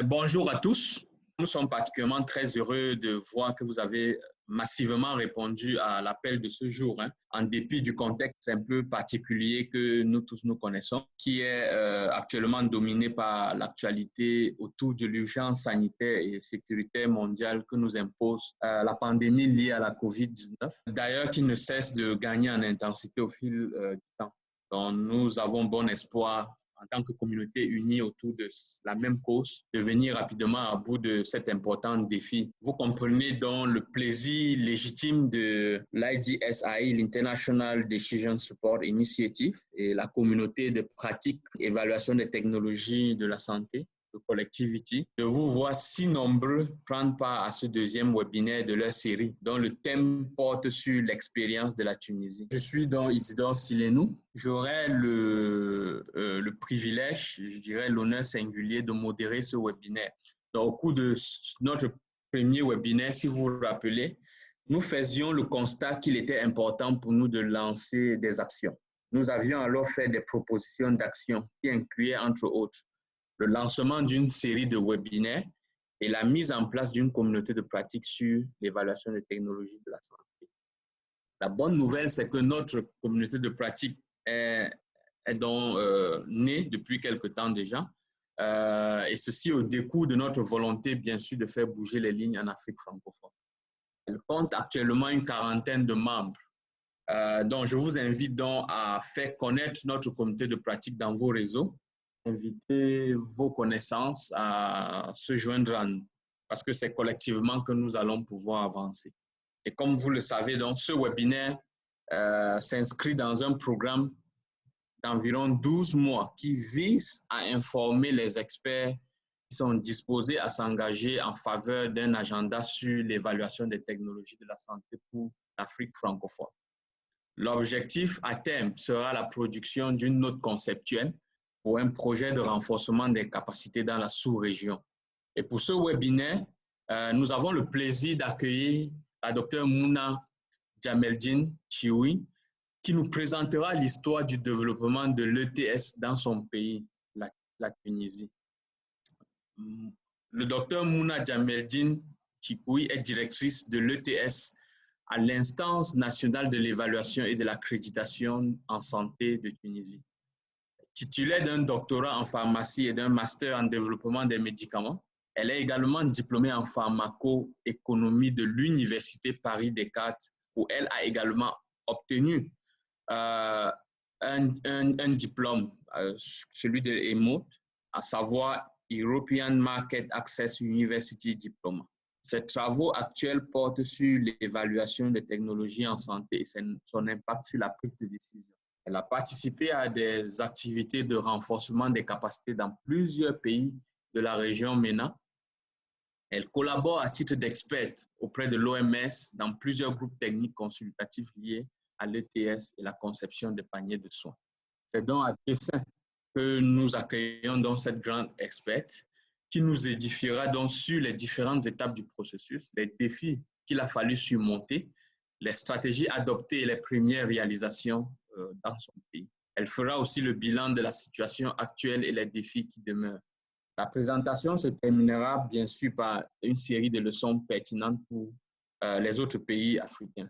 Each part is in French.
Bonjour à tous. Nous sommes particulièrement très heureux de voir que vous avez massivement répondu à l'appel de ce jour, en dépit du contexte un peu particulier que nous tous nous connaissons, qui est actuellement dominé par l'actualité autour de l'urgence sanitaire et sécuritaire mondiale que nous impose la pandémie liée à la COVID-19, d'ailleurs qui ne cesse de gagner en intensité au fil du temps. Donc, nous avons bon espoir en tant que communauté unie autour de la même cause, de venir rapidement à bout de cet important défi. Vous comprenez donc le plaisir légitime de l'IDSI, l'International Decision Support Initiative, et la communauté de pratique, évaluation des technologies de la santé, de Collectivity, de vous voir si nombreux prendre part à ce deuxième webinaire de leur série, dont le thème porte sur l'expérience de la Tunisie. Je suis donc Isidore Silenou. J'aurai le privilège, je dirais l'honneur singulier de modérer ce webinaire. Donc, au cours de notre premier webinaire, si vous vous rappelez, nous faisions le constat qu'il était important pour nous de lancer des actions. Nous avions alors fait des propositions d'actions qui incluaient, entre autres, le lancement d'une série de webinaires et la mise en place d'une communauté de pratique sur l'évaluation des technologies de la santé. La bonne nouvelle, c'est que notre communauté de pratique est donc née depuis quelque temps déjà, et ceci au décours de notre volonté, bien sûr, de faire bouger les lignes en Afrique francophone. Elle compte actuellement une quarantaine de membres. Donc, je vous invite donc à faire connaître notre communauté de pratique dans vos réseaux. Invitez vos connaissances à se joindre à nous, parce que c'est collectivement que nous allons pouvoir avancer. Et comme vous le savez, donc, ce webinaire s'inscrit dans un programme d'environ 12 mois qui vise à informer les experts qui sont disposés à s'engager en faveur d'un agenda sur l'évaluation des technologies de la santé pour l'Afrique francophone. L'objectif à terme sera la production d'une note conceptuelle pour un projet de renforcement des capacités dans la sous-région. Et pour ce webinaire, nous avons le plaisir d'accueillir la docteure Mouna Djameldine Chioui, qui nous présentera l'histoire du développement de l'ETS dans son pays, la Tunisie. Le docteur Mouna Djameldine Chioui est directrice de l'ETS à l'Instance nationale de l'évaluation et de l'accréditation en santé de Tunisie. Titulaire d'un doctorat en pharmacie et d'un master en développement des médicaments, elle est également diplômée en pharmacoéconomie de l'Université Paris-Descartes, où elle a également obtenu un diplôme, celui de l'EMOT, à savoir European Market Access University Diploma. Ses travaux actuels portent sur l'évaluation des technologies en santé et son impact sur la prise de décision. Elle a participé à des activités de renforcement des capacités dans plusieurs pays de la région MENA. Elle collabore à titre d'experte auprès de l'OMS dans plusieurs groupes techniques consultatifs liés à l'ETS et la conception des paniers de soins. C'est donc à dessein que nous accueillons donc cette grande experte qui nous édifiera donc sur les différentes étapes du processus, les défis qu'il a fallu surmonter, les stratégies adoptées et les premières réalisations dans son pays. Elle fera aussi le bilan de la situation actuelle et les défis qui demeurent. La présentation se terminera bien sûr par une série de leçons pertinentes pour les autres pays africains.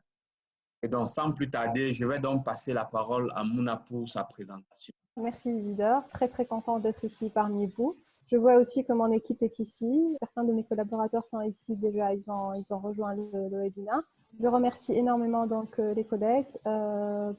Et donc, sans plus tarder, je vais donc passer la parole à Mouna pour sa présentation. Merci Isidore, très content d'être ici parmi vous. Je vois aussi que mon équipe est ici. Certains de mes collaborateurs sont ici déjà, ils ont rejoint le webinaire. Je remercie énormément donc les collègues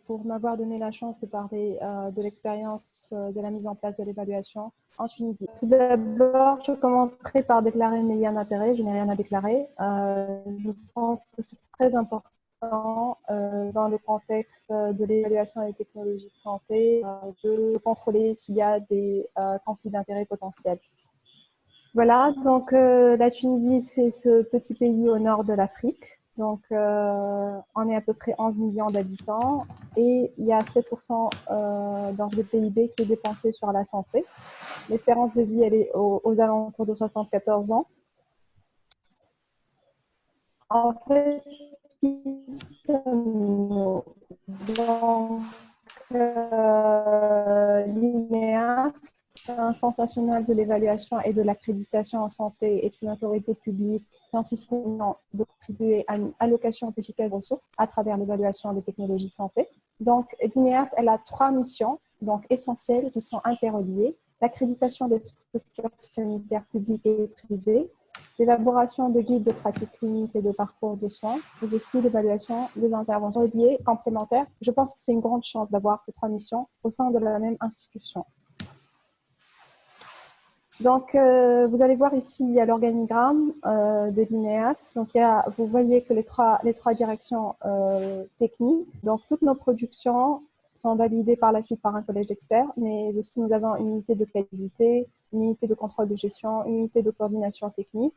pour m'avoir donné la chance de parler de l'expérience de la mise en place de l'évaluation en Tunisie. Tout d'abord, je commencerai par déclarer mes liens d'intérêt. Je n'ai rien à déclarer. Je pense que c'est très important dans le contexte de l'évaluation des technologies de santé, de contrôler s'il y a des conflits d'intérêts potentiels. Voilà, donc la Tunisie, c'est ce petit pays au nord de l'Afrique. Donc, on est à peu près 11 millions d'habitants et il y a 7% dans le PIB qui est dépensé sur la santé. L'espérance de vie, elle est aux alentours de 74 ans. En fait, donc, l'INEA, L'instance nationale de l'évaluation et de l'accréditation en santé est une autorité publique scientifiquement de contribuer à une allocation efficace de ressources à travers l'évaluation des technologies de santé. Donc, l'INEAS, elle a 3 missions donc essentielles qui sont interreliées. L'accréditation des structures sanitaires publiques et privées, l'élaboration de guides de pratiques cliniques et de parcours de soins, mais aussi l'évaluation des interventions liées complémentaires. Je pense que c'est une grande chance d'avoir ces 3 missions au sein de la même institution. Donc, vous allez voir ici, il y a l'organigramme de l'INEAS. Donc, vous voyez que les trois directions techniques. Donc, toutes nos productions sont validées par la suite par un collège d'experts, mais aussi nous avons une unité de qualité, une unité de contrôle de gestion, une unité de coordination technique,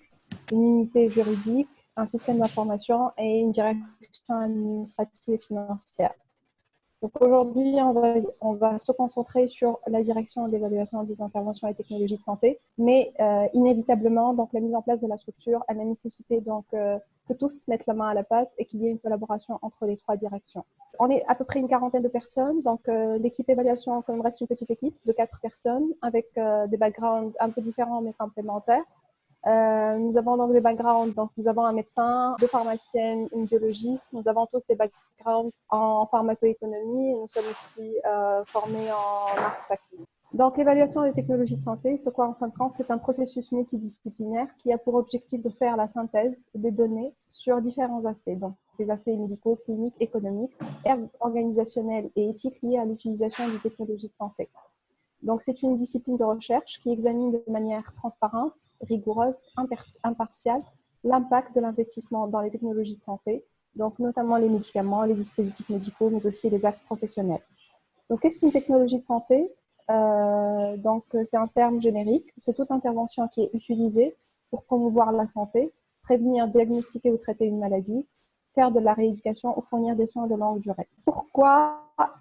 une unité juridique, un système d'information et une direction administrative et financière. Donc aujourd'hui, on va se concentrer sur la direction de l'évaluation des interventions et technologies de santé, mais inévitablement, donc la mise en place de la structure a la nécessité donc que tous mettent la main à la pâte et qu'il y ait une collaboration entre les 3 directions. On est à peu près une quarantaine de personnes, donc l'équipe évaluation quand même reste une petite équipe de 4 personnes avec des backgrounds un peu différents mais complémentaires. Nous avons donc des backgrounds, donc nous avons un médecin, 2 pharmaciennes, une biologiste. Nous avons tous des backgrounds en pharmacoéconomie et nous sommes aussi formés en marque vaccinale. Donc l'évaluation des technologies de santé, c'est quoi en fin de compte? C'est un processus multidisciplinaire qui a pour objectif de faire la synthèse des données sur différents aspects, donc des aspects médicaux, cliniques, économiques, organisationnels et éthiques liés à l'utilisation des technologies de santé. Donc, c'est une discipline de recherche qui examine de manière transparente, rigoureuse, impartiale, l'impact de l'investissement dans les technologies de santé, donc notamment les médicaments, les dispositifs médicaux, mais aussi les actes professionnels. Donc, qu'est-ce qu'une technologie de santé? Donc, c'est un terme générique. C'est toute intervention qui est utilisée pour promouvoir la santé, prévenir, diagnostiquer ou traiter une maladie, faire de la rééducation ou fournir des soins de longue durée. Pourquoi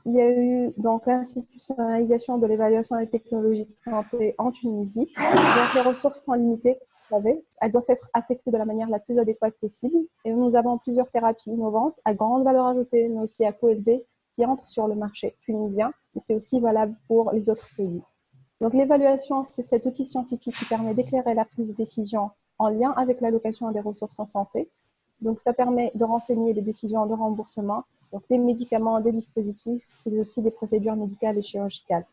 il y a eu donc l'institutionnalisation de l'évaluation des technologies de santé en Tunisie? Donc, les ressources sont limitées, vous savez. Elles doivent être affectées de la manière la plus adéquate possible. Et nous avons plusieurs thérapies innovantes à grande valeur ajoutée, mais aussi à coût élevé, qui entrent sur le marché tunisien. Mais c'est aussi valable pour les autres pays. Donc, l'évaluation, c'est cet outil scientifique qui permet d'éclairer la prise de décision en lien avec l'allocation des ressources en santé. Donc, ça permet de renseigner les décisions de remboursement, donc des médicaments, des dispositifs, mais aussi des procédures médicales et chirurgicales.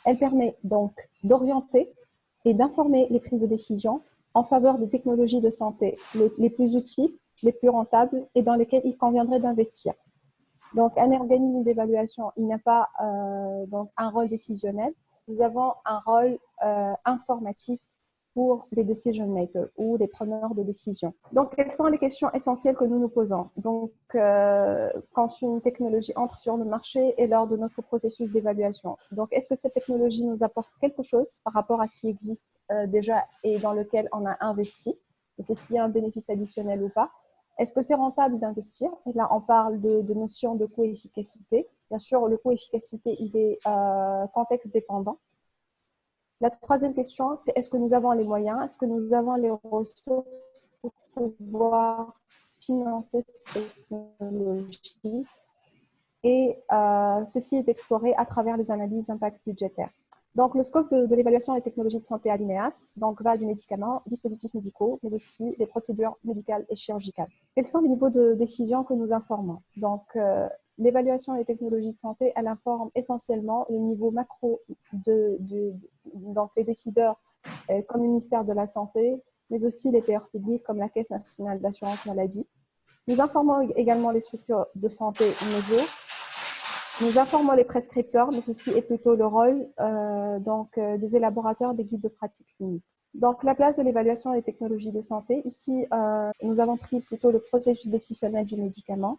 Elle permet donc d'orienter et d'informer les prises de décision en faveur des technologies de santé les plus utiles, les plus rentables et dans lesquelles il conviendrait d'investir. Donc, un organisme d'évaluation, il n'a pas donc un rôle décisionnel. Nous avons un rôle informatif pour les decision makers ou les preneurs de décision. Donc, quelles sont les questions essentielles que nous nous posons? Donc, quand une technologie entre sur le marché et lors de notre processus d'évaluation. Donc, est-ce que cette technologie nous apporte quelque chose par rapport à ce qui existe déjà et dans lequel on a investi? Donc, est-ce qu'il y a un bénéfice additionnel ou pas? Est-ce que c'est rentable d'investir? Et là, on parle de notion de coût-efficacité. Bien sûr, le coût-efficacité, il est contexte dépendant. La troisième question, c'est est-ce que nous avons les moyens? Est-ce que nous avons les ressources pour pouvoir financer cette technologie? Et ceci est exploré à travers les analyses d'impact budgétaire. Donc, le scope de l'évaluation des technologies de santé à l'INEAS va du médicament, dispositifs médicaux, mais aussi des procédures médicales et chirurgicales. Quels sont les niveaux de décision que nous informons? Donc, l'évaluation des technologies de santé, elle informe essentiellement le niveau macro donc les décideurs comme le ministère de la Santé, mais aussi les payeurs publics comme la Caisse nationale d'assurance maladie. Nous informons également les structures de santé NESO. Nous informons les prescripteurs, mais ceci est plutôt le rôle des élaborateurs des guides de pratique clinique. Donc, la place de l'évaluation des technologies de santé. Ici, nous avons pris plutôt le processus décisionnel du médicament.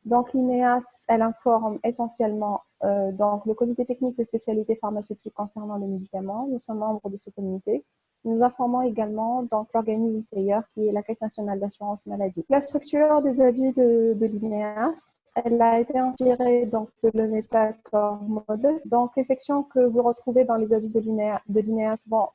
Donc, l'INEAS, elle informe essentiellement le comité technique de spécialité pharmaceutique concernant les médicaments. Nous sommes membres de ce comité. Nous informons également l'organisme payeur qui est la Caisse nationale d'assurance maladie. La structure des avis de l'INEAS, elle a été inspirée de l'ENETA Core Model. Donc, les sections que vous retrouvez dans les avis de l'INEAS vont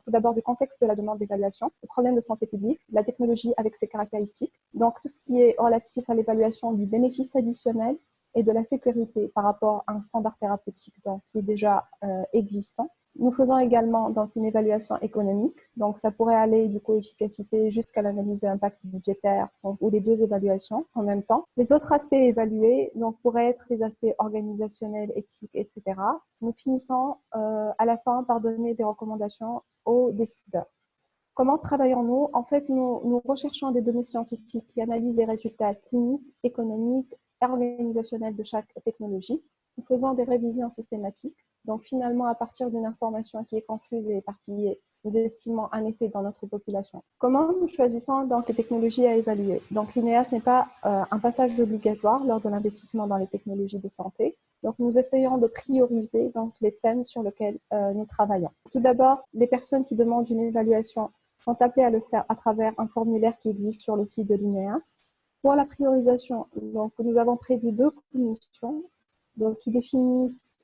tout d'abord du contexte de la demande d'évaluation, le problème de santé publique, la technologie avec ses caractéristiques, donc tout ce qui est relatif à l'évaluation du bénéfice additionnel et de la sécurité par rapport à un standard thérapeutique qui est déjà existant. Nous faisons également donc une évaluation économique. Donc, ça pourrait aller du coût-efficacité jusqu'à l'analyse de l'impact budgétaire, donc, ou les deux évaluations en même temps. Les autres aspects évalués donc, pourraient être les aspects organisationnels, éthiques, etc. Nous finissons à la fin par donner des recommandations aux décideurs. Comment travaillons-nous? En fait, nous recherchons des données scientifiques qui analysent les résultats cliniques, économiques et organisationnels de chaque technologie. Nous faisons des révisions systématiques. Donc, finalement, à partir d'une information qui est confuse et éparpillée, nous estimons un effet dans notre population. Comment nous choisissons donc les technologies à évaluer? Donc, l'INEAS n'est pas un passage obligatoire lors de l'investissement dans les technologies de santé. Donc, nous essayons de prioriser donc, les thèmes sur lesquels nous travaillons. Tout d'abord, les personnes qui demandent une évaluation sont appelées à le faire à travers un formulaire qui existe sur le site de l'INEAS. Pour la priorisation, donc, nous avons prévu 2 commissions donc, qui définissent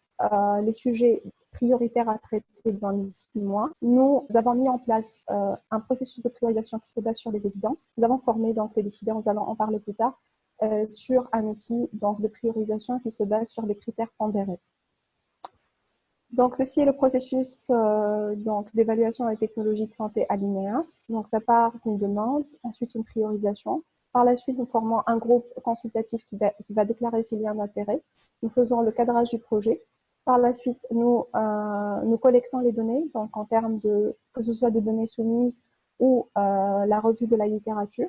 les sujets prioritaires à traiter dans les 6 mois. Nous avons mis en place un processus de priorisation qui se base sur les évidences. Nous avons formé donc, les décideurs, nous allons en parler plus tard, sur un outil donc, de priorisation qui se base sur des critères pondérés. Donc, ceci est le processus d'évaluation des technologies de santé à l'INEAS. Donc, ça part d'une demande, ensuite une priorisation. Par la suite, nous formons un groupe consultatif qui va déclarer ses liens d'intérêt. Nous faisons le cadrage du projet. Par la suite, nous collectons les données, donc en termes de que ce soit des données soumises ou la revue de la littérature.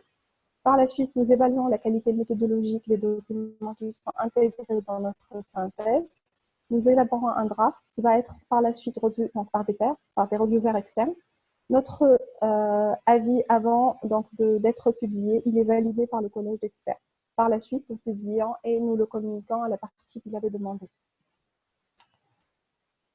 Par la suite, nous évaluons la qualité méthodologique des documents qui sont intégrés dans notre synthèse. Nous élaborons un draft qui va être par la suite revu donc, par des pairs, par des reviewers externes. Notre avis avant d'être publié, il est validé par le collège d'experts. Par la suite, nous publions et nous le communiquons à la partie qui l'avait demandé.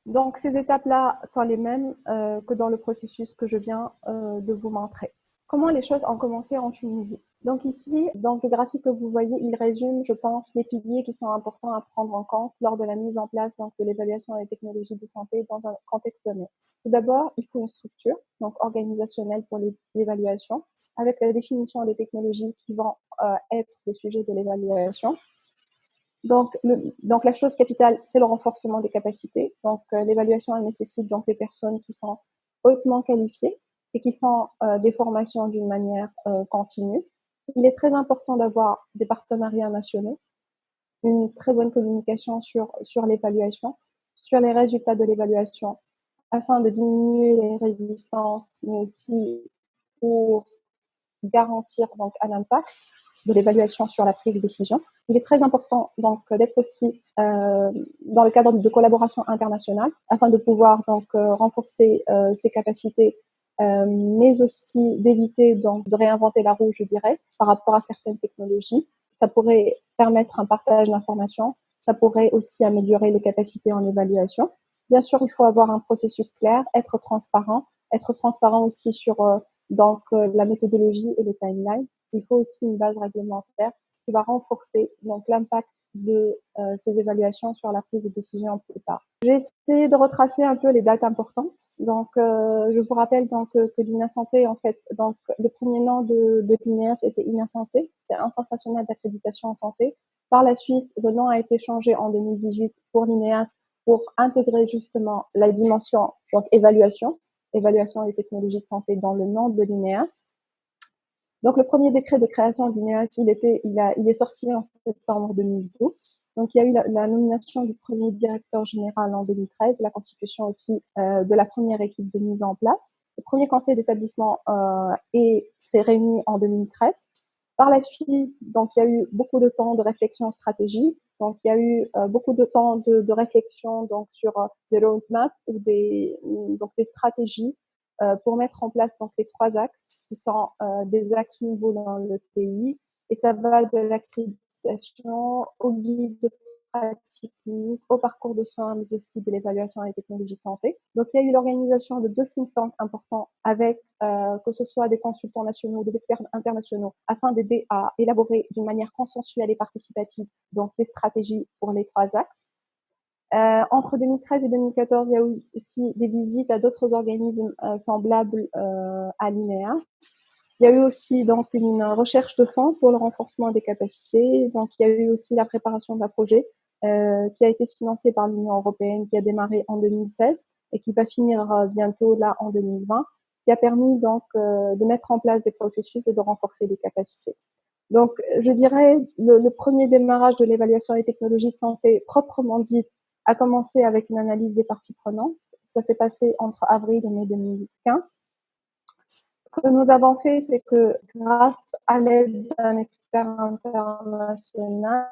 Donc, ces étapes-là sont les mêmes que dans le processus que je viens de vous montrer. Comment les choses ont commencé en Tunisie? Donc ici, dans le graphique que vous voyez, il résume, je pense, les piliers qui sont importants à prendre en compte lors de la mise en place donc, de l'évaluation des technologies de santé dans un contexte donné. Tout d'abord, il faut une structure donc organisationnelle pour l'évaluation, avec la définition des technologies qui vont être le sujet de l'évaluation. Donc, la chose capitale, c'est le renforcement des capacités. Donc, l'évaluation, elle nécessite donc des personnes qui sont hautement qualifiées et qui font des formations d'une manière continue. Il est très important d'avoir des partenariats nationaux, une très bonne communication sur l'évaluation, sur les résultats de l'évaluation, afin de diminuer les résistances, mais aussi pour garantir donc un impact de l'évaluation sur la prise de décision. Il est très important donc d'être aussi dans le cadre de collaboration internationale afin de pouvoir donc renforcer ses capacités, mais aussi d'éviter donc de réinventer la roue, je dirais, par rapport à certaines technologies. Ça pourrait permettre un partage d'informations. Ça pourrait aussi améliorer les capacités en évaluation. Bien sûr, il faut avoir un processus clair, être transparent aussi sur la méthodologie et les timelines. Il faut aussi une base réglementaire qui va renforcer donc l'impact de ces évaluations sur la prise de décision plus tard. J'ai essayé de retracer un peu les dates importantes. Donc, je vous rappelle donc que l'INA Santé, en fait, donc le premier nom de l'INEAS était INA Santé, c'était Instance nationale d'accréditation en santé. Par la suite, le nom a été changé en 2018 pour l'INEAS pour intégrer justement la dimension donc évaluation des technologies de santé dans le nom de l'INEAS. Donc, le premier décret de création de l'INEAS, il est sorti en septembre 2012. Donc, il y a eu la nomination du premier directeur général en 2013, la constitution aussi de la première équipe de mise en place. Le premier conseil d'établissement s'est réuni en 2013. Par la suite, donc, il y a eu beaucoup de temps de réflexion stratégique. Donc, il y a eu beaucoup de temps de réflexion donc sur des roadmaps ou des stratégies pour mettre en place donc les 3 axes qui sont des axes nouveaux dans le pays, et ça va de l'accréditation au guide de pratique clinique, au parcours de soins, mais aussi de l'évaluation des technologies de santé. Donc, il y a eu l'organisation de 2 think tanks importants avec que ce soit des consultants nationaux, des experts internationaux, afin d'aider à élaborer d'une manière consensuelle et participative donc des stratégies pour les 3 axes. Entre 2013 et 2014, il y a eu aussi des visites à d'autres organismes semblables à l'INEAS. Il y a eu aussi donc une recherche de fonds pour le renforcement des capacités. Donc, il y a eu aussi la préparation d'un projet qui a été financé par l'Union européenne, qui a démarré en 2016 et qui va finir bientôt là en 2020, qui a permis donc de mettre en place des processus et de renforcer les capacités. Donc, je dirais le premier démarrage de l'évaluation des technologies de santé proprement dit a commencé avec une analyse des parties prenantes. Ça s'est passé entre avril et mai 2015. Ce que nous avons fait, c'est que grâce à l'aide d'un expert international,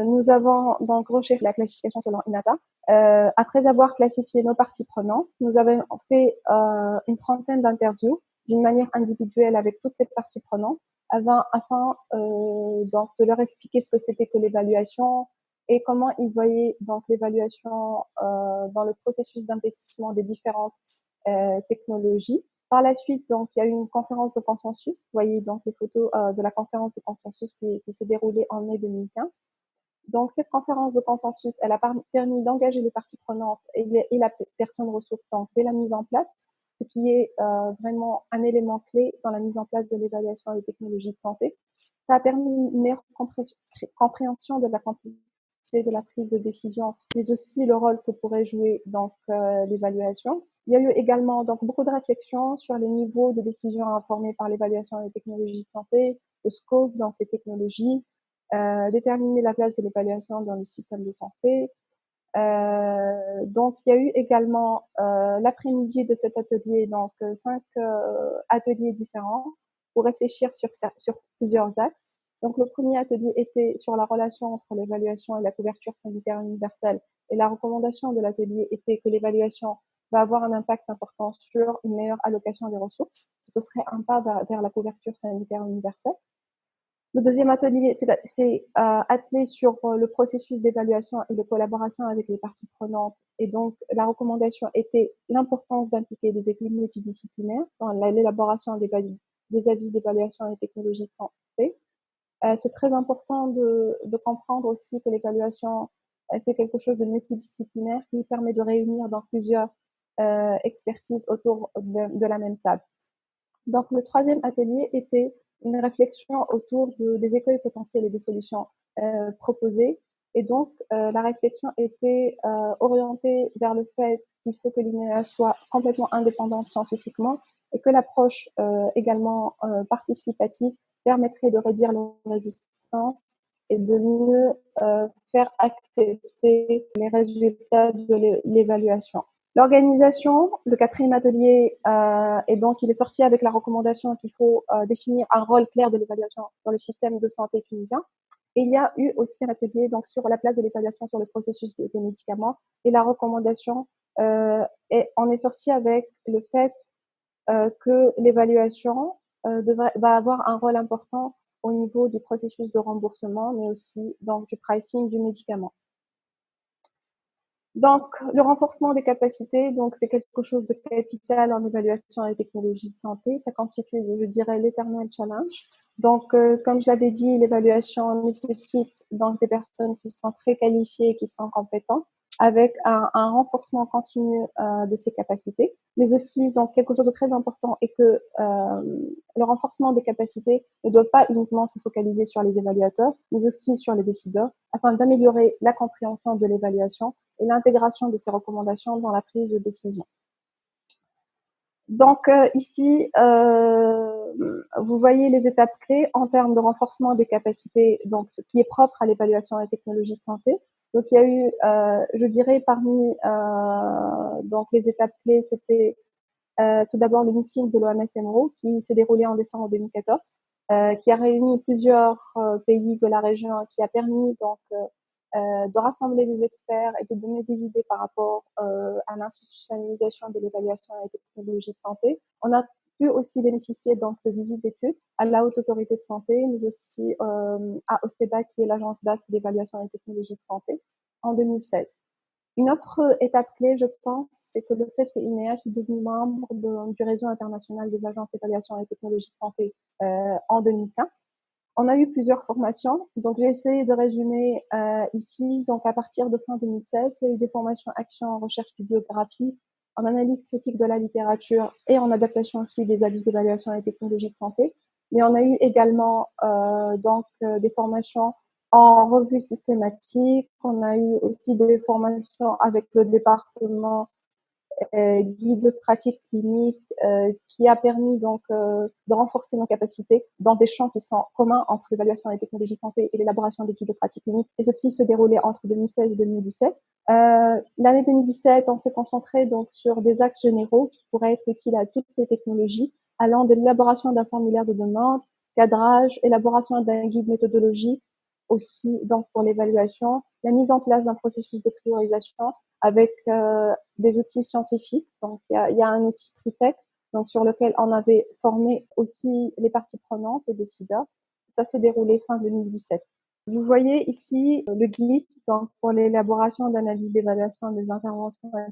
nous avons donc recherché la classification selon INATA. Après avoir classifié nos parties prenantes, nous avons fait une trentaine d'interviews d'une manière individuelle avec toutes ces parties prenantes afin donc de leur expliquer ce que c'était que l'évaluation et comment ils voyaient donc l'évaluation dans le processus d'investissement des différentes technologies. Par la suite, donc, il y a eu une conférence de consensus. Vous voyez donc les photos de la conférence de consensus qui s'est déroulée en mai 2015. Donc, cette conférence de consensus, elle a permis d'engager les parties prenantes et la personne ressource donc, dès la mise en place, ce qui est vraiment un élément clé dans la mise en place de l'évaluation des technologies de santé. Ça a permis une meilleure compréhension de la complexité de la prise de décision, mais aussi le rôle que pourrait jouer donc l'évaluation. Il y a eu également donc beaucoup de réflexions sur les niveaux de décision informés par l'évaluation des technologies de santé, le scope donc les technologies, déterminer la place de l'évaluation dans le système de santé. Donc il y a eu également l'après-midi de cet atelier donc 5 ateliers différents pour réfléchir sur plusieurs axes. Donc le premier atelier était sur la relation entre l'évaluation et la couverture sanitaire universelle et la recommandation de l'atelier était que l'évaluation va avoir un impact important sur une meilleure allocation des ressources. Ce serait un pas vers la couverture sanitaire universelle. Le deuxième atelier, c'est attelé sur le processus d'évaluation et de collaboration avec les parties prenantes. Et donc, la recommandation était l'importance d'impliquer des équipes multidisciplinaires dans l'élaboration des avis d'évaluation et technologies de santé. C'est très important de comprendre aussi que l'évaluation, c'est quelque chose de multidisciplinaire qui permet de réunir dans plusieurs expertises autour de la même table. Donc, le troisième atelier était une réflexion autour des écueils potentiels et des solutions proposées. Et donc, la réflexion était orientée vers le fait qu'il faut que l'INEA soit complètement indépendante scientifiquement et que l'approche également participative permettrait de réduire la résistance et de mieux faire accepter les résultats de l'évaluation. L'organisation, le quatrième atelier, et donc il est sorti avec la recommandation qu'il faut définir un rôle clair de l'évaluation dans le système de santé tunisien. Et il y a eu aussi un atelier donc sur la place de l'évaluation sur le processus des médicaments et la recommandation. Et on est sorti avec le fait que l'évaluation va avoir un rôle important au niveau du processus de remboursement, mais aussi donc du pricing du médicament. Donc, le renforcement des capacités, donc c'est quelque chose de capital en évaluation et technologies de santé. Ça constitue, je dirais, l'éternel challenge. Donc, comme je l'avais dit, l'évaluation nécessite donc des personnes qui sont très qualifiées, qui sont compétentes, avec un renforcement continu de ces capacités. Mais aussi, donc quelque chose de très important est que le renforcement des capacités ne doit pas uniquement se focaliser sur les évaluateurs, mais aussi sur les décideurs, afin d'améliorer la compréhension de l'évaluation et l'intégration de ces recommandations dans la prise de décision. Donc ici, vous voyez les étapes clés en termes de renforcement des capacités, donc ce qui est propre à l'évaluation des technologies de santé. Donc il y a eu, je dirais, parmi donc les étapes clés, c'était tout d'abord le meeting de l'OMS-MRO qui s'est déroulé en décembre 2014, qui a réuni plusieurs pays de la région, qui a permis donc de rassembler des experts et de donner des idées par rapport à l'institutionnalisation de l'évaluation et des technologies de santé. On a pu aussi bénéficier donc de visites d'études à la Haute Autorité de Santé, mais aussi à OSTEBA, qui est l'agence basse d'évaluation et technologies de santé, en 2016. Une autre étape clé, je pense, c'est que le fait que l'INEA est devenu membre du réseau international des agences d'évaluation et technologies de santé en 2015. On a eu plusieurs formations, donc j'ai essayé de résumer ici. Donc à partir de fin 2016, il y a eu des formations action en recherche bibliographie, en analyse critique de la littérature et en adaptation aussi des avis d'évaluation et technologies de santé. Mais on a eu également donc des formations en revue systématique. On a eu aussi des formations avec le département guide de pratique clinique qui a permis donc de renforcer nos capacités dans des champs qui sont communs entre l'évaluation des technologies de santé et l'élaboration des guides de pratique clinique. Et ceci se déroulait entre 2016 et 2017. L'année 2017, on s'est concentré donc sur des axes généraux qui pourraient être utiles à toutes les technologies, allant de l'élaboration d'un formulaire de demande, cadrage, élaboration d'un guide méthodologique, aussi donc pour l'évaluation, la mise en place d'un processus de priorisation avec des outils scientifiques. Donc, il y a un outil PRITEC, donc sur lequel on avait formé aussi les parties prenantes et décideurs. Ça s'est déroulé fin 2017. Vous voyez ici le guide donc, pour l'élaboration d'analyse d'évaluation des interventions en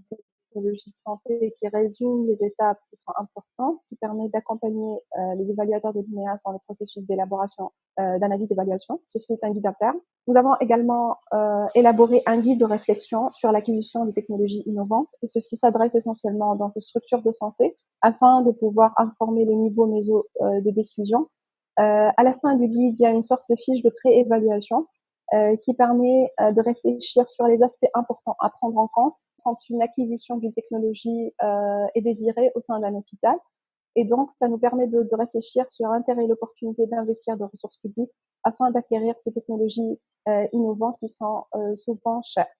technologie de santé qui résume les étapes qui sont importantes, qui permet d'accompagner les évaluateurs de l'INEAS dans le processus d'élaboration d'un avis d'évaluation. Ceci est un guide interne. Nous avons également élaboré un guide de réflexion sur l'acquisition de technologies innovantes et ceci s'adresse essentiellement donc aux structures de santé afin de pouvoir informer le niveau méso de décision. À la fin du guide, il y a une sorte de fiche de pré-évaluation qui permet de réfléchir sur les aspects importants à prendre en compte quand une acquisition d'une technologie est désirée au sein d'un hôpital. Et donc, ça nous permet de réfléchir sur l'intérêt et l'opportunité d'investir de ressources publiques afin d'acquérir ces technologies innovantes qui sont souvent chères.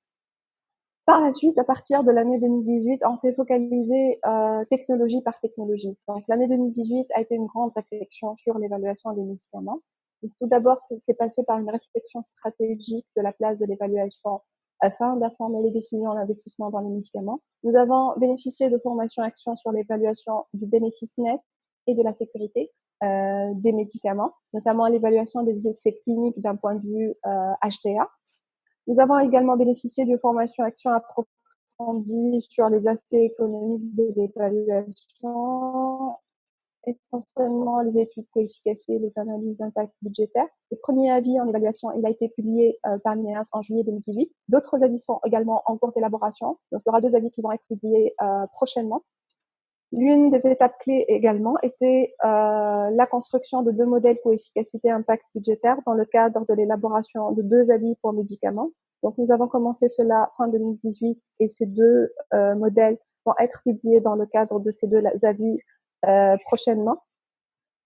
Par la suite, à partir de l'année 2018, on s'est focalisé technologie par technologie. Donc, l'année 2018 a été une grande réflexion sur l'évaluation des médicaments. Donc, tout d'abord, c'est passé par une réflexion stratégique de la place de l'évaluation afin d'informer les décisions d'investissement dans les médicaments. Nous avons bénéficié de formations actions sur l'évaluation du bénéfice net et de la sécurité des médicaments, notamment l'évaluation des essais cliniques d'un point de vue HTA. Nous avons également bénéficié de formations actions approfondies sur les aspects économiques de l'évaluation, essentiellement les études coefficacées et les analyses d'impact budgétaire. Le premier avis en évaluation, il a été publié par l'INEAS en juillet 2018. D'autres avis sont également en cours d'élaboration. Donc, il y aura 2 avis qui vont être publiés prochainement. L'une des étapes clés également était la construction de 2 modèles coefficacité impact budgétaire dans le cadre de l'élaboration de 2 avis pour médicaments. Donc, nous avons commencé cela fin 2018 et ces 2 modèles vont être publiés dans le cadre de ces 2 avis prochainement.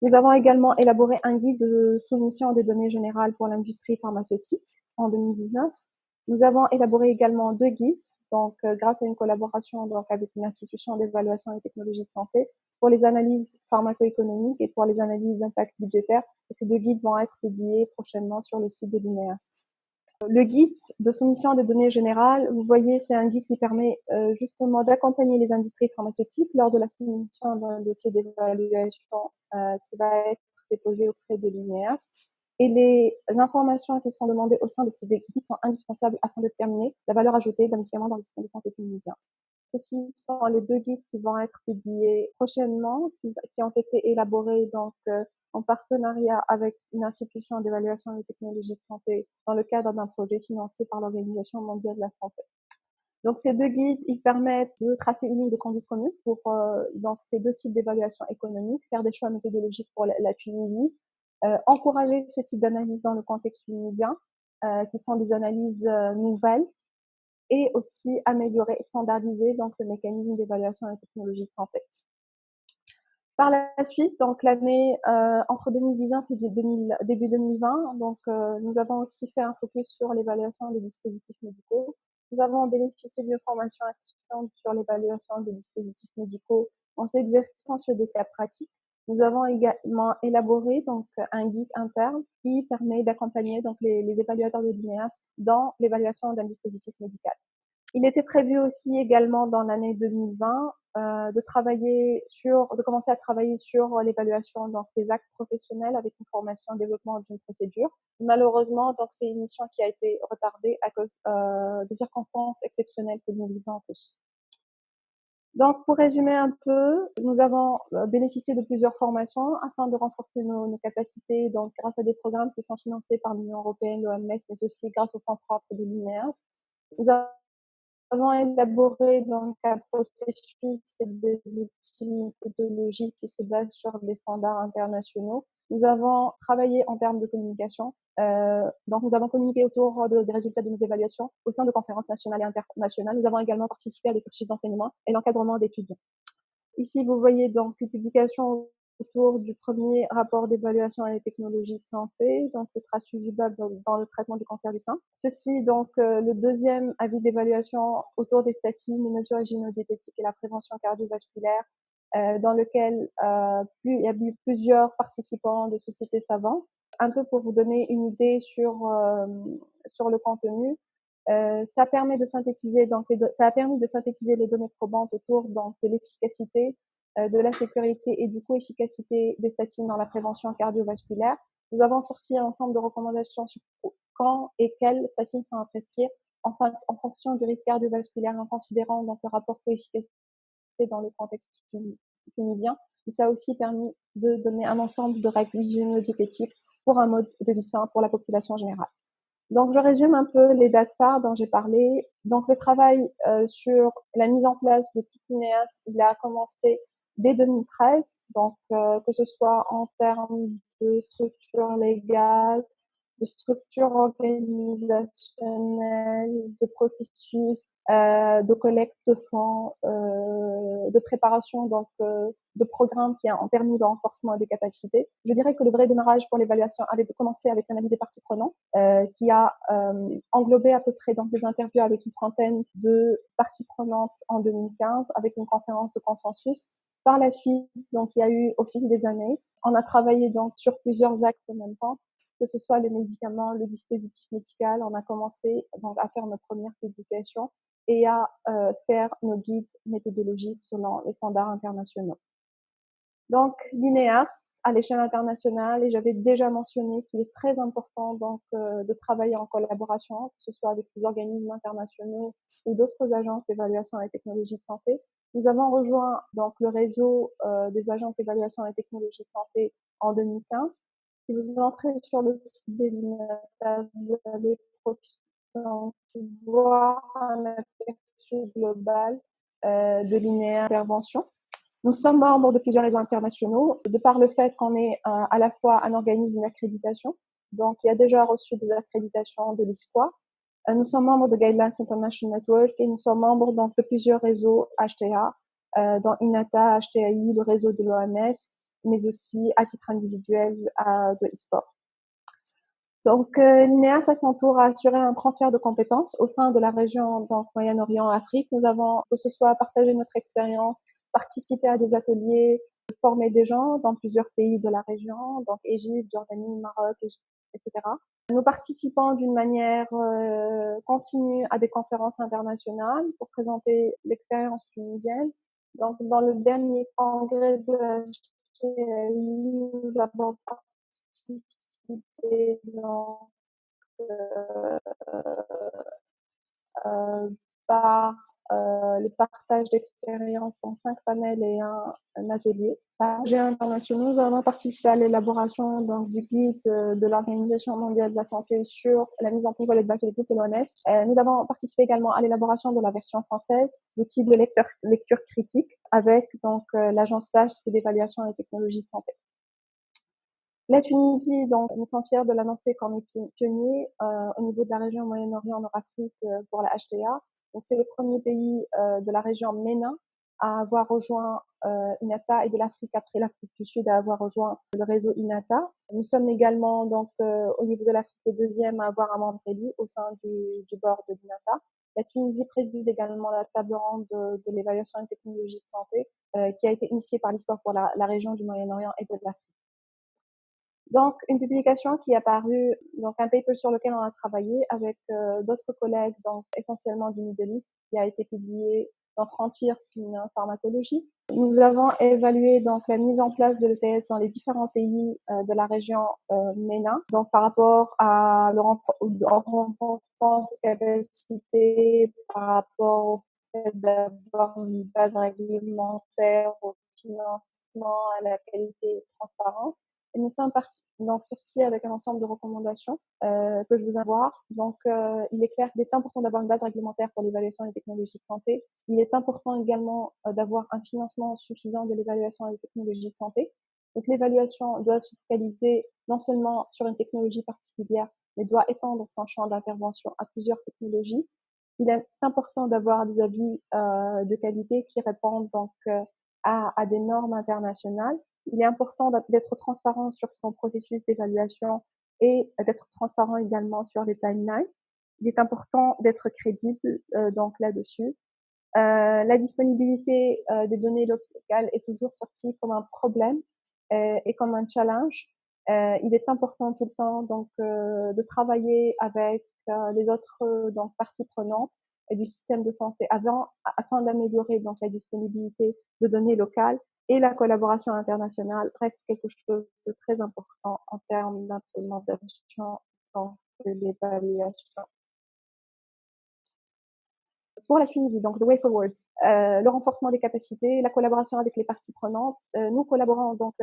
Nous avons également élaboré un guide de soumission des données générales pour l'industrie pharmaceutique en 2019. Nous avons élaboré également 2 guides, donc grâce à une collaboration donc avec une institution d'évaluation des technologies de santé pour les analyses pharmaco-économiques et pour les analyses d'impact budgétaire. Et ces 2 guides vont être publiés prochainement sur le site de l'INEAS. Le guide de soumission des données générales, vous voyez, c'est un guide qui permet justement d'accompagner les industries pharmaceutiques lors de la soumission d'un dossier d'évaluation qui va être déposé auprès de l'INEAS. Et les informations qui sont demandées au sein de ces guides sont indispensables afin de déterminer la valeur ajoutée d'un médicament dans le système de santé tunisien. Ceci sont les 2 guides qui vont être publiés prochainement, qui ont été élaborés donc en partenariat avec une institution d'évaluation des technologies de santé dans le cadre d'un projet financé par l'Organisation mondiale de la santé. Donc, ces 2 guides, ils permettent de tracer une ligne de conduite commune pour donc ces 2 types d'évaluation économique, faire des choix méthodologiques pour la Tunisie, encourager ce type d'analyse dans le contexte tunisien, qui sont des analyses nouvelles, et aussi améliorer et standardiser donc le mécanisme d'évaluation des technologies de santé. Par la suite, donc l'année entre 2019 et début 2020, donc nous avons aussi fait un focus sur l'évaluation des dispositifs médicaux. Nous avons bénéficié d'une formation active sur l'évaluation des dispositifs médicaux en s'exerçant sur des cas pratiques. Nous avons également élaboré donc un guide interne qui permet d'accompagner donc les évaluateurs de l'INEAS dans l'évaluation d'un dispositif médical. Il était prévu aussi également dans l'année 2020 de commencer à travailler sur l'évaluation donc des actes professionnels avec une formation en développement d'une procédure. Malheureusement, donc c'est une mission qui a été retardée à cause des circonstances exceptionnelles que nous vivons tous. Donc, pour résumer un peu, nous avons bénéficié de plusieurs formations afin de renforcer nos capacités, donc grâce à des programmes qui sont financés par l'Union européenne, l'OMS, mais aussi grâce aux fonds propres de l'INEAS. Nous avons Nous avons élaboré donc un processus et des outils méthodologiques qui se basent sur des standards internationaux. Nous avons travaillé en termes de communication. Donc, nous avons communiqué autour des résultats de nos évaluations au sein de conférences nationales et internationales. Nous avons également participé à des cursus d'enseignement et l'encadrement d'étudiants. Ici, vous voyez donc une publication autour du premier rapport d'évaluation et technologies de santé, donc le trastuzumab dans le traitement du cancer du sein. Ceci, donc, le deuxième avis d'évaluation autour des statines, les mesures hygiéno-diététiques et la prévention cardiovasculaire, dans lequel il y a eu plusieurs participants de sociétés savantes. Un peu pour vous donner une idée sur le contenu. Ça permet de synthétiser ça a permis de synthétiser les données probantes autour donc de l'efficacité, de la sécurité et du coup efficacité des statines dans la prévention cardiovasculaire. Nous avons sorti un ensemble de recommandations sur quand et quelles statines sont à prescrire en fonction du risque cardiovasculaire, en considérant donc le rapport coefficacité dans le contexte tunisien. Et ça a aussi permis de donner un ensemble de règles hygiéno-diététiques pour un mode de vie sain pour la population générale. Donc, je résume un peu les dates phares dont j'ai parlé. Donc, le travail sur la mise en place de l'INEAS, il a commencé dès 2013. Donc, que ce soit en termes de structure légale, de structure organisationnelle, de processus, de collecte de fonds, de préparation donc de programmes qui ont permis le renforcement des capacités. Je dirais que le vrai démarrage pour l'évaluation avait commencé avec un avis des parties prenantes qui a englobé à peu près dans des interviews avec une trentaine de parties prenantes en 2015 avec une conférence de consensus. Par la suite, donc il y a eu au fil des années, on a travaillé donc sur plusieurs axes en même temps, que ce soit les médicaments, le dispositif médical. On a commencé donc à faire nos premières publications et à faire nos guides méthodologiques selon les standards internationaux. Donc, l'INEAS à l'échelle internationale, et j'avais déjà mentionné qu'il est très important donc de travailler en collaboration, que ce soit avec des organismes internationaux ou d'autres agences d'évaluation et technologies de santé. Nous avons rejoint donc le réseau des agences d'évaluation et technologies de santé en 2015. Si vous entrez sur le site de l'INEAS, vous allez voir un aperçu global de l'INEAS intervention. Nous sommes membres de plusieurs réseaux internationaux, de par le fait qu'on est à la fois un organisme d'accréditation, donc il a déjà reçu des accréditations de l'ISQOA. Nous sommes membres de Guidelines International Network et nous sommes membres donc, de plusieurs réseaux HTA, dans INATA, HTAI, le réseau de l'OMS, mais aussi à titre individuel de e-sport. Donc, l'INEAS, à son tour, a assuré un transfert de compétences au sein de la région donc Moyen-Orient, Afrique. Nous avons, que ce soit partagé notre expérience, participé à des ateliers, formé des gens dans plusieurs pays de la région, donc Égypte, Jordanie, Maroc, etc. Nous participons d'une manière continue à des conférences internationales pour présenter l'expérience tunisienne. Donc, dans le dernier congrès de la HTI, nous avons participé donc, par le partage d'expériences dans 5 panels et un atelier. J'ai internationaux, nous avons participé à l'élaboration donc, du guide de l'Organisation mondiale de la santé sur la mise en place de base sur les groupes de l'OMS. Nous avons participé également à l'élaboration de la version française, l'outil de lecture critique, avec donc l'agence PAGE, qui est d'évaluation et technologies de santé. La Tunisie, donc, nous sommes fiers de l'annoncer comme pionnier au niveau de la région Moyen-Orient Nord-Afrique pour la HTA. Donc, c'est le premier pays de la région MENA à avoir rejoint INATA et de l'Afrique après l'Afrique du Sud à avoir rejoint le réseau INATA. Nous sommes également donc au niveau de l'Afrique le deuxième à avoir un membre élu au sein du board de l'INATA. La Tunisie préside également la table ronde de l'évaluation et technologie de santé qui a été initiée par l'histoire pour la région du Moyen-Orient et de l'Afrique. Donc, une publication qui est apparue, donc un paper sur lequel on a travaillé avec d'autres collègues, donc essentiellement du Middle East, qui a été publié dans Frontiers in Pharmacology. Nous avons évalué donc la mise en place de l'ETS dans les différents pays de la région MENA, donc par rapport à le renforcement de capacité, par rapport au fait d'avoir une base réglementaire, au financement, à la qualité et transparence. Et nous sommes donc sortis avec un ensemble de recommandations que je vous envoie. Donc, il est clair qu'il est important d'avoir une base réglementaire pour l'évaluation des technologies de santé. Il est important également d'avoir un financement suffisant de l'évaluation des technologies de santé. Donc, l'évaluation doit se focaliser non seulement sur une technologie particulière, mais doit étendre son champ d'intervention à plusieurs technologies. Il est important d'avoir des avis de qualité qui répondent donc à des normes internationales. Il est important d'être transparent sur son processus d'évaluation et d'être transparent également sur les timelines. Il est important d'être crédible donc là-dessus. La disponibilité des données locales est toujours sortie comme un problème et comme un challenge. Il est important tout le temps donc de travailler avec les autres donc parties prenantes et du système de santé afin d'améliorer donc la disponibilité de données locales, et la collaboration internationale reste quelque chose de très important en termes d'implémentation de l'évaluation. Pour la Tunisie, donc the way forward, le renforcement des capacités, la collaboration avec les parties prenantes. Nous collaborons donc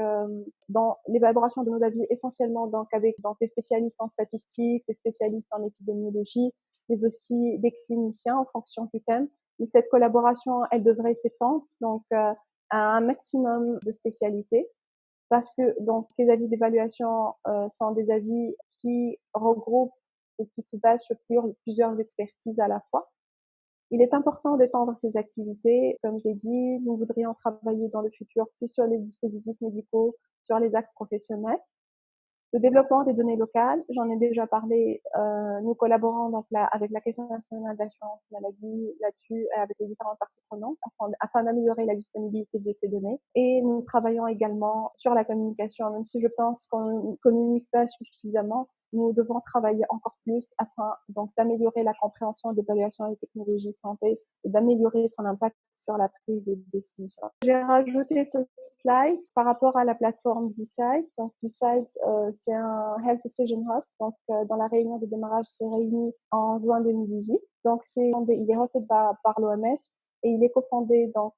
dans l'élaboration de nos avis essentiellement donc avec des spécialistes en statistiques, des spécialistes en épidémiologie, mais aussi des cliniciens en fonction du thème. Mais cette collaboration, elle devrait s'étendre donc à un maximum de spécialités, parce que donc les avis d'évaluation sont des avis qui regroupent ou qui se basent sur plusieurs expertises à la fois. Il est important d'étendre ces activités. Comme j'ai dit, nous voudrions travailler dans le futur plus sur les dispositifs médicaux, sur les actes professionnels. Le développement des données locales, j'en ai déjà parlé. Nous collaborons donc avec la Caisse nationale d'assurance maladie là-dessus, avec les différentes parties prenantes, afin d'améliorer la disponibilité de ces données. Et nous travaillons également sur la communication, même si je pense qu'on ne communique pas suffisamment. Nous devons travailler encore plus afin donc d'améliorer la compréhension d'évaluation des technologies de santé et d'améliorer son impact sur la prise de décision. J'ai rajouté ce slide par rapport à la plateforme Decide. Donc Decide, c'est un Health Decision Hub. Donc dans la réunion de démarrage, c'est réuni en juin 2018. Donc il est hosté par l'OMS et il est cofondé donc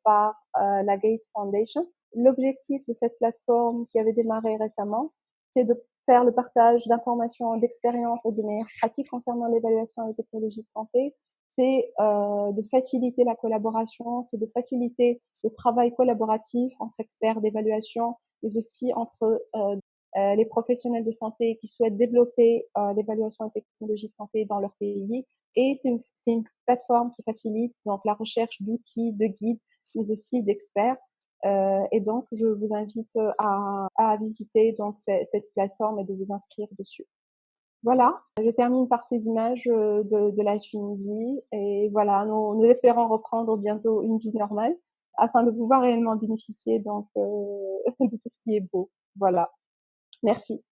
par la Gates Foundation. L'objectif de cette plateforme qui avait démarré récemment, c'est de faire le partage d'informations, d'expériences et de meilleures pratiques concernant l'évaluation des technologies de santé. C'est de faciliter la collaboration, c'est de faciliter le travail collaboratif entre experts d'évaluation, mais aussi entre les professionnels de santé qui souhaitent développer l'évaluation des technologies de santé dans leur pays. Et c'est une plateforme qui facilite donc la recherche d'outils, de guides, mais aussi d'experts. Et donc, je vous invite à visiter donc cette plateforme et de vous inscrire dessus. Voilà, je termine par ces images de la Tunisie. Et voilà, nous espérons reprendre bientôt une vie normale afin de pouvoir réellement bénéficier donc de tout ce qui est beau. Voilà, merci.